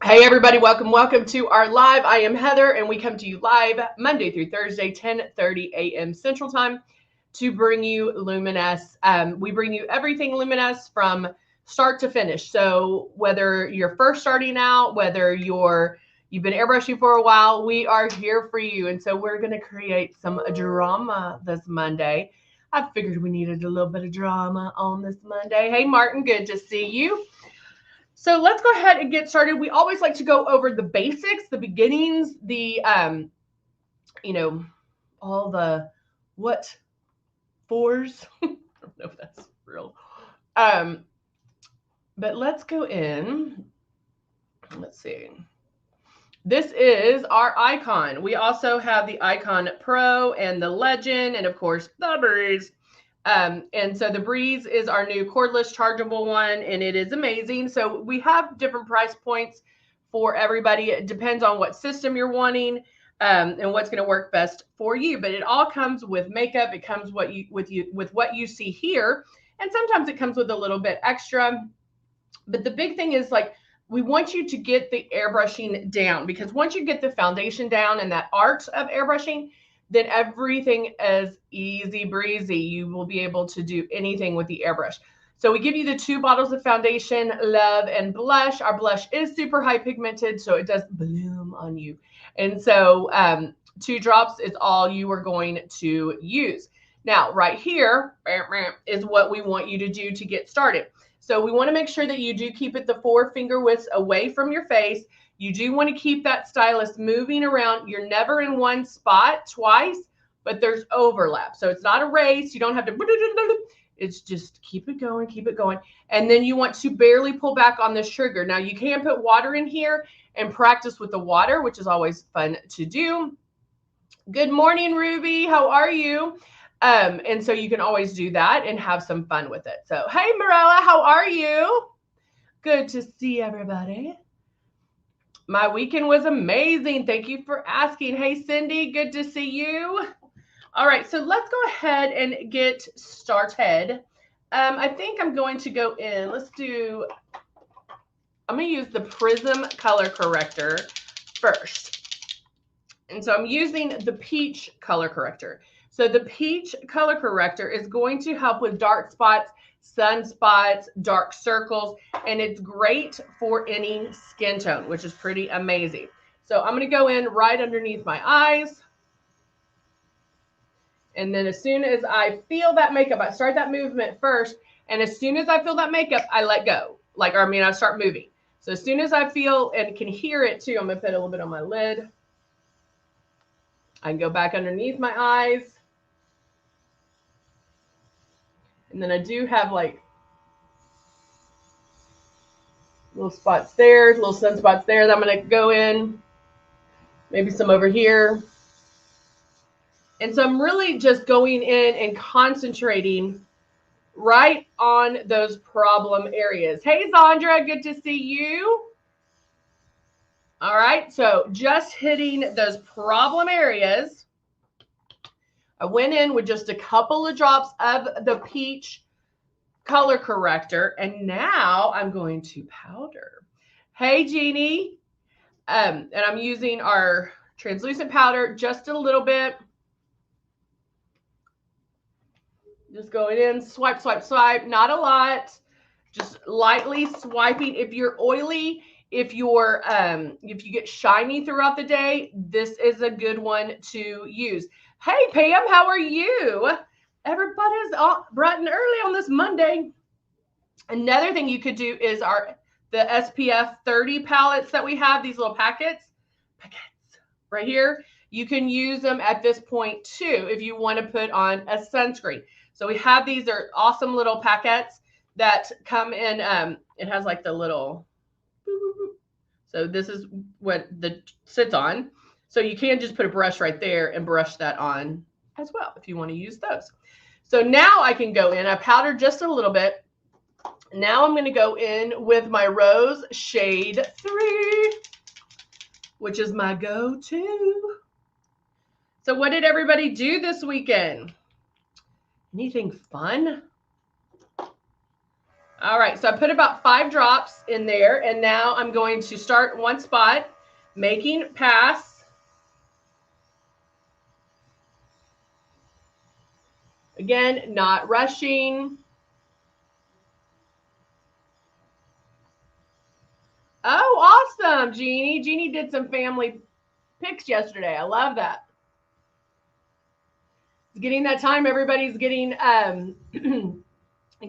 Hey everybody, welcome to our live. I am Heather and we come to you live Monday through Thursday, 10:30 a.m. Central Time to bring you Luminess. We bring you everything Luminess from start to finish. So whether you're first starting out, whether you've been airbrushing for a while, we are here for you. And so we're going to create some drama this Monday. I figured we needed a little bit of drama on this Monday. Hey Martin, good to see you. So let's go ahead and get started. We always like to go over the basics, the beginnings, all the what fours. I don't know if that's real. But let's go in. Let's see. This is our icon. We also have the Icon Pro and the Legend, and of course the Breeze. And so the Breeze is our new cordless chargeable one, and it is amazing. So we have different price points for everybody. It depends on what system you're wanting and what's going to work best for you. But it all comes with makeup. It comes with what you see here, and sometimes it comes with a little bit extra. But the big thing is we want you to get the airbrushing down, because once you get the foundation down and that art of airbrushing, then everything is easy breezy. You will be able to do anything with the airbrush. So we give you the 2 bottles of foundation, Love and Blush. Our blush is super high pigmented, so it does bloom on you. And so 2 drops is all you are going to use. Now, right here is what we want you to do to get started. So we want to make sure that you do keep it the 4 finger widths away from your face. You do want to keep that stylus moving around. You're never in one spot twice, but there's overlap. So it's not a race. You don't have to, it's just keep it going, keep it going. And then you want to barely pull back on the trigger. Now you can put water in here and practice with the water, which is always fun to do. Good morning, Ruby. How are you? And so you can always do that and have some fun with it. So, hey, Morella, how are you? Good to see everybody. My weekend was amazing. Thank you for asking. Hey, Cindy, good to see you. All right, so let's go ahead and get started. I think I'm going to go in. I'm going to use the Prism color corrector first. And so I'm using the peach color corrector. So the peach color corrector is going to help with dark spots, sunspots, dark circles, and it's great for any skin tone, which is pretty amazing. So I'm going to go in right underneath my eyes. And then as soon as I feel that makeup, I start that movement first. And as soon as I feel that makeup, I let go. I start moving. So as soon as I feel and can hear it too, I'm going to put a little bit on my lid. I can go back underneath my eyes. And then I do have little spots there, little sunspots there that I'm going to go in. Maybe some over here. And so I'm really just going in and concentrating right on those problem areas. Hey, Zandra, good to see you. All right, so just hitting those problem areas. I went in with just a couple of drops of the peach color corrector, and now I'm going to powder. Hey, Jeannie. And I'm using our translucent powder just a little bit. Just going in, swipe, swipe, swipe, not a lot. Just lightly swiping. If you're oily, if you get shiny throughout the day, this is a good one to use. Hey, Pam, how are you? Everybody's bright and early on this Monday. Another thing you could do is the SPF 30 palettes that we have, these little packets right here. You can use them at this point too if you want to put on a sunscreen. So we have these are awesome little packets that come in. It has like the little, so this is what the sits on. So you can just put a brush right there and brush that on as well if you want to use those. So now I can go in. I powdered just a little bit. Now I'm going to go in with my Rose Shade 3, which is my go-to. So what did everybody do this weekend? Anything fun? All right, so I put about 5 drops in there, and now I'm going to start one spot, making pass. Again, not rushing. Oh, awesome, Jeannie. Jeannie did some family pics yesterday. I love that. It's getting that time. Everybody's getting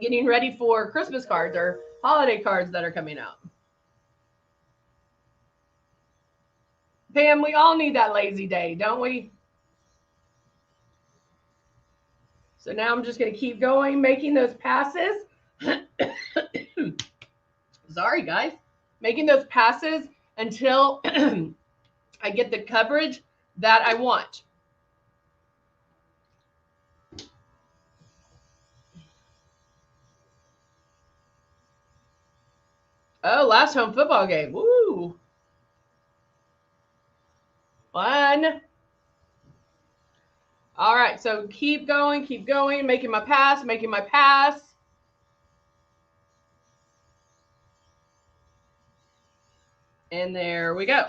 getting ready for Christmas cards or holiday cards that are coming out. Pam, we all need that lazy day, don't we? So now I'm just going to keep going, making those passes. Sorry, guys. Making those passes until I get the coverage that I want. Oh, last home football game. Woo. Fun. All right, so keep going, making my pass, making my pass. And there we go.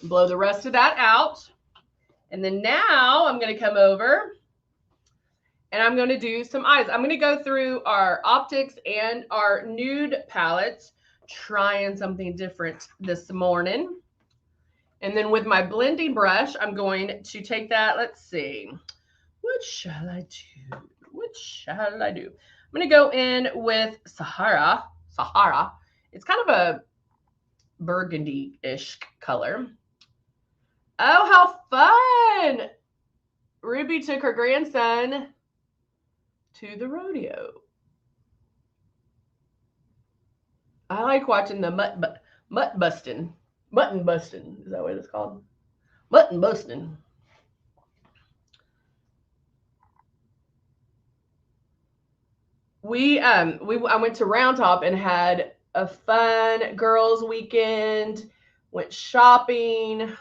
Blow the rest of that out. And then now I'm going to come over and I'm going to do some eyes. I'm going to go through our optics and our nude palettes, trying something different this morning. And then with my blending brush, I'm going to take that. Let's see. What shall I do? What shall I do? I'm going to go in with Sahara. It's kind of a burgundy-ish color. Oh, how fun! Ruby took her grandson to the rodeo. I like watching the mutton busting. Is that what it's called? Mutton busting. I went to Round Top and had a fun girls' weekend. Went shopping.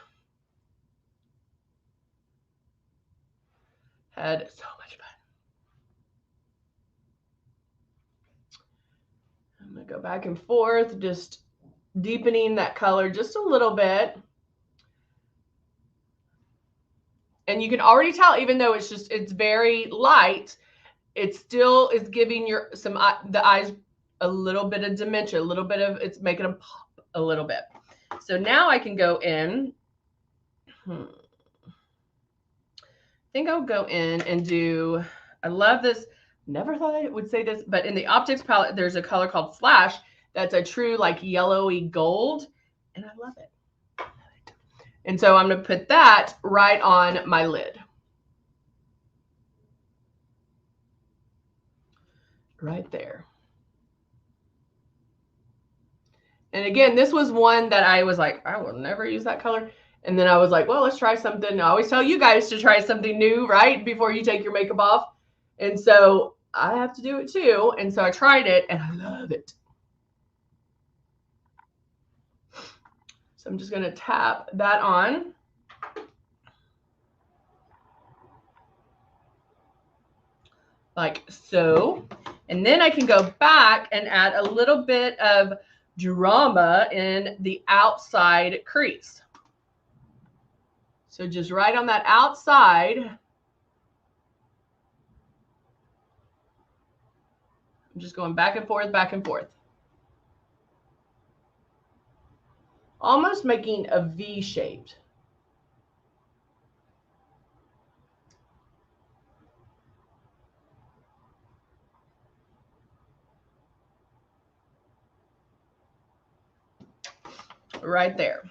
Had so much fun. I'm gonna go back and forth, just deepening that color just a little bit. And you can already tell, even though it's very light, it still is giving the eyes a little bit of dimension, a little bit of, it's making them pop a little bit. So now I can go in. I think I'll go in and do, I love this. Never thought I would say this, but in the optics palette, there's a color called Flash. That's a true like yellowy gold. And I love it. And so I'm going to put that right on my lid. Right there. And again, this was one that I was like, I will never use that color. And then I was like, well, let's try something. I always tell you guys to try something new, right? Before you take your makeup off. And so I have to do it too. And so I tried it and I love it. So I'm just going to tap that on. Like so. And then I can go back and add a little bit of drama in the outside crease. So just right on that outside. I'm just going back and forth, back and forth. Almost making a V shaped. Right there.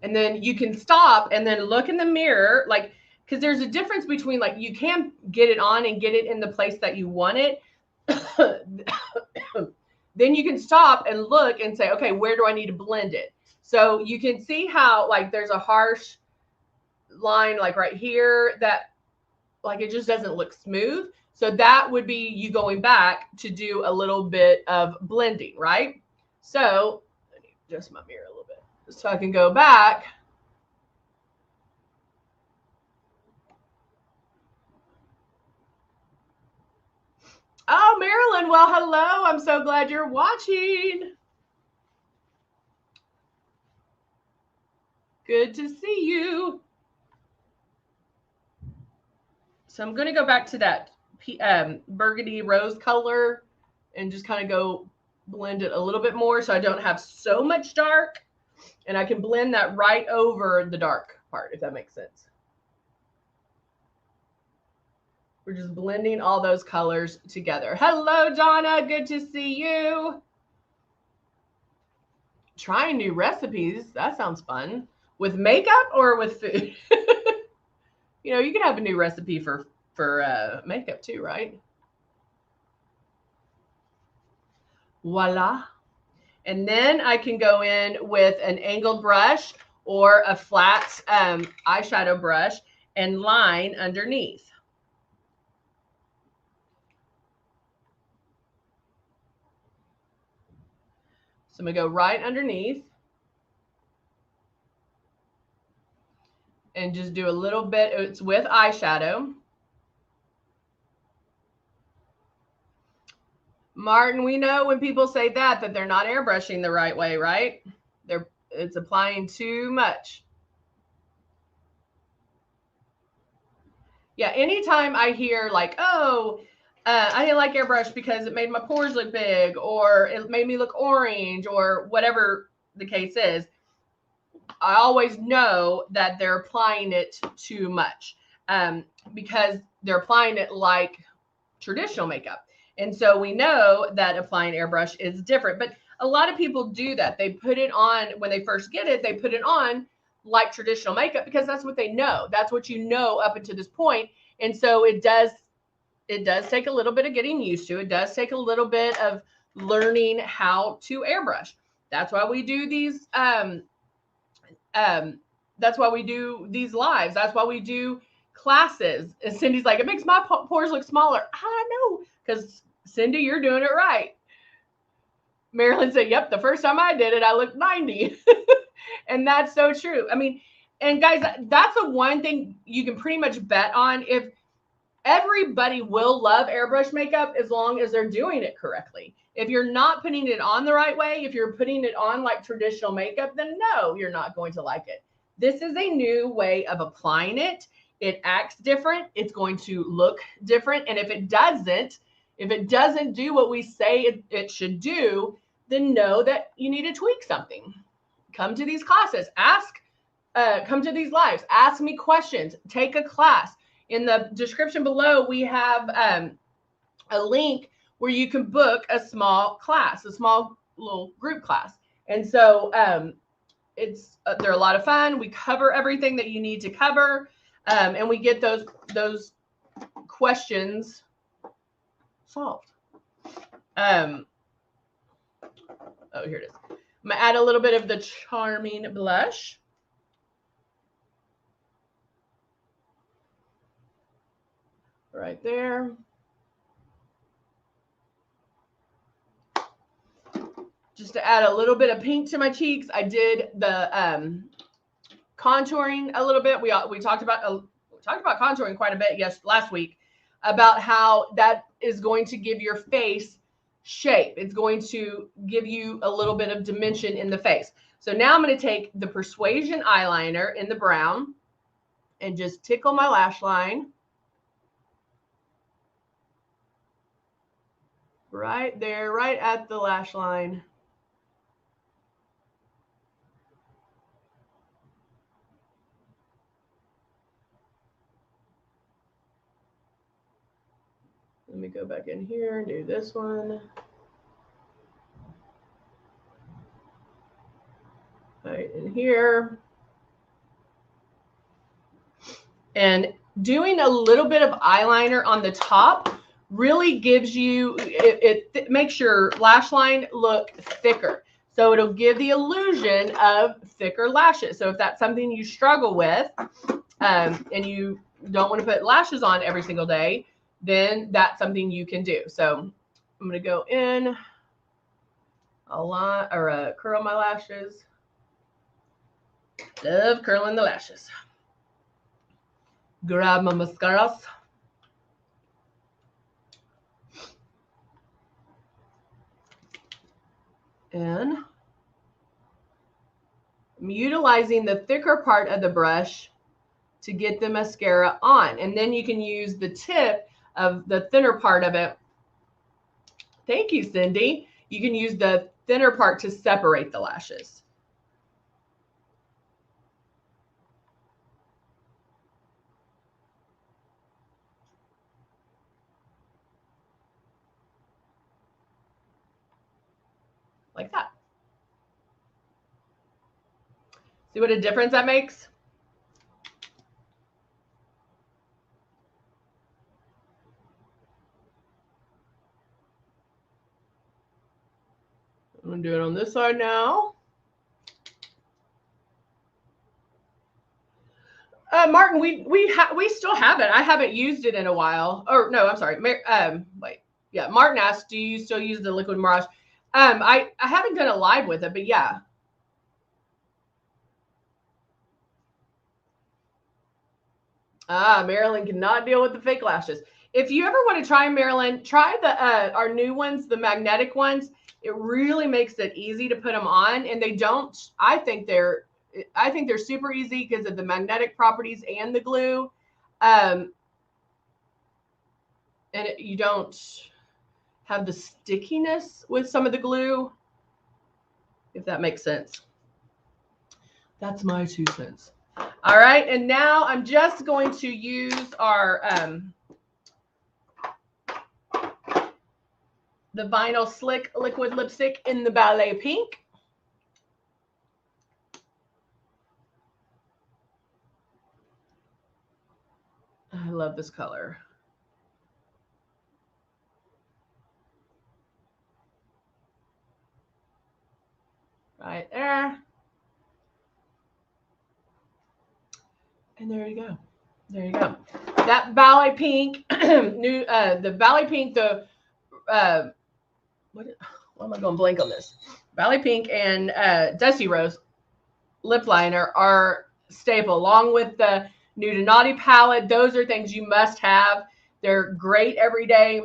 And then you can stop and then look in the mirror, like, because there's a difference between, like, you can get it on and get it in the place that you want it. Then you can stop and look and say, okay, where do I need to blend it? So you can see how, like, there's a harsh line, like right here, that, like, it just doesn't look smooth. So that would be you going back to do a little bit of blending, right? So let me adjust my mirror a little bit so I can go back. Oh, Marilyn, well, hello. I'm so glad you're watching. Good to see you. So I'm going to go back to that burgundy rose color and just kind of go blend it a little bit more so I don't have so much dark, and I can blend that right over the dark part, if that makes sense. We're just blending all those colors together. Hello, Donna. Good to see you. Trying new recipes. That sounds fun. With makeup or with food? You know, you can have a new recipe for makeup too, right? Voila. And then I can go in with an angled brush or a flat eyeshadow brush and line underneath. So I'm going to go right underneath and just do a little bit. It's with eyeshadow. Martin, we know when people say that they're not airbrushing the right way, right? It's applying too much. Yeah, anytime I hear like, oh, I didn't like airbrush because it made my pores look big, or it made me look orange, or whatever the case is, I always know that they're applying it too much because they're applying it like traditional makeup. And so we know that applying airbrush is different, but a lot of people do that. They put it on when they first get it, they put it on like traditional makeup because that's what they know. That's what you know up until this point. And so it does take a little bit of getting used to. It does take a little bit of learning how to airbrush. That's why we do these that's why we do these lives. That's why we do classes. And Cindy's like, it makes my pores look smaller. I know, because Cindy, you're doing it right. Marilyn said, yep, the first time I did it, I looked 90. And that's so true. I mean, and guys, that's the one thing you can pretty much bet on. If everybody will love airbrush makeup as long as they're doing it correctly. If you're not putting it on the right way, if you're putting it on like traditional makeup, then no, you're not going to like it. This is a new way of applying it. It acts different. It's going to look different. And if it doesn't do what we say it should do, then know that you need to tweak something. Come to these classes, come to these lives, ask me questions, take a class. In the description below, we have a link where you can book a small class, a small little group class. And so they're a lot of fun. We cover everything that you need to cover, and we get those questions solved. Oh, here it is. I'm gonna add a little bit of the Charming blush. Right there. Just to add a little bit of pink to my cheeks. I did the contouring a little bit. We talked about contouring quite a bit last week, about how that is going to give your face shape. It's going to give you a little bit of dimension in the face. So now I'm going to take the Persuasion eyeliner in the brown and just tickle my lash line. Right there, right at the lash line. Let me go back in here and do this one. Right in here. And doing a little bit of eyeliner on the top really gives you, it makes your lash line look thicker. So it'll give the illusion of thicker lashes. So if that's something you struggle with and you don't want to put lashes on every single day, then that's something you can do. So I'm going to go in a lot, or curl my lashes. Love curling the lashes. Grab my mascaras. And I'm utilizing the thicker part of the brush to get the mascara on. And then you can use the tip of the thinner part of it. Thank you, Cindy. You can use the thinner part to separate the lashes. Like that. See what a difference that makes? I'm gonna do it on this side now. Martin, we still have it. I haven't used it in a while. Or no, I'm sorry. Wait, yeah. Martin asked, do you still use the liquid mirage? I haven't done a live with it, but yeah. Marilyn cannot deal with the fake lashes. If you ever want to try, Marilyn, try the our new ones, the magnetic ones. It really makes it easy to put them on, and they don't. I think they're super easy because of the magnetic properties and the glue, and you don't have the stickiness with some of the glue, if that makes sense. That's my 2 cents. All right, and now I'm just going to use our the Vinyl Slick Liquid Lipstick in the Ballet Pink. I love this color. Right there. And there you go. There you go. That Ballet Pink, new the Ballet Pink, the what am I going blank on this? Ballet Pink and Dusty Rose lip liner are staple, along with the Nude and Naughty palette. Those are things you must have. They're great every day.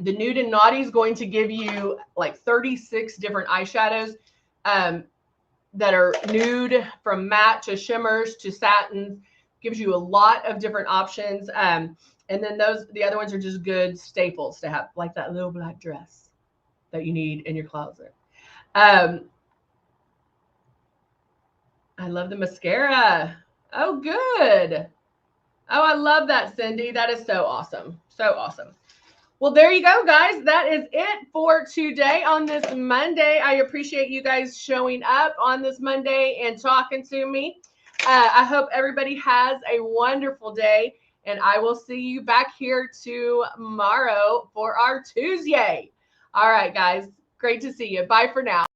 The Nude and Naughty is going to give you like 36 different eyeshadows that are nude, from matte to shimmers to satins. Gives you a lot of different options. And then the other ones are just good staples to have, like that little black dress that you need in your closet. I love the mascara. Oh, good. Oh, I love that, Cindy. That is so awesome. So awesome. Well, there you go, guys. That is it for today on this Monday. I appreciate you guys showing up on this Monday and talking to me. I hope everybody has a wonderful day, and I will see you back here tomorrow for our Tuesday. All right, guys. Great to see you. Bye for now.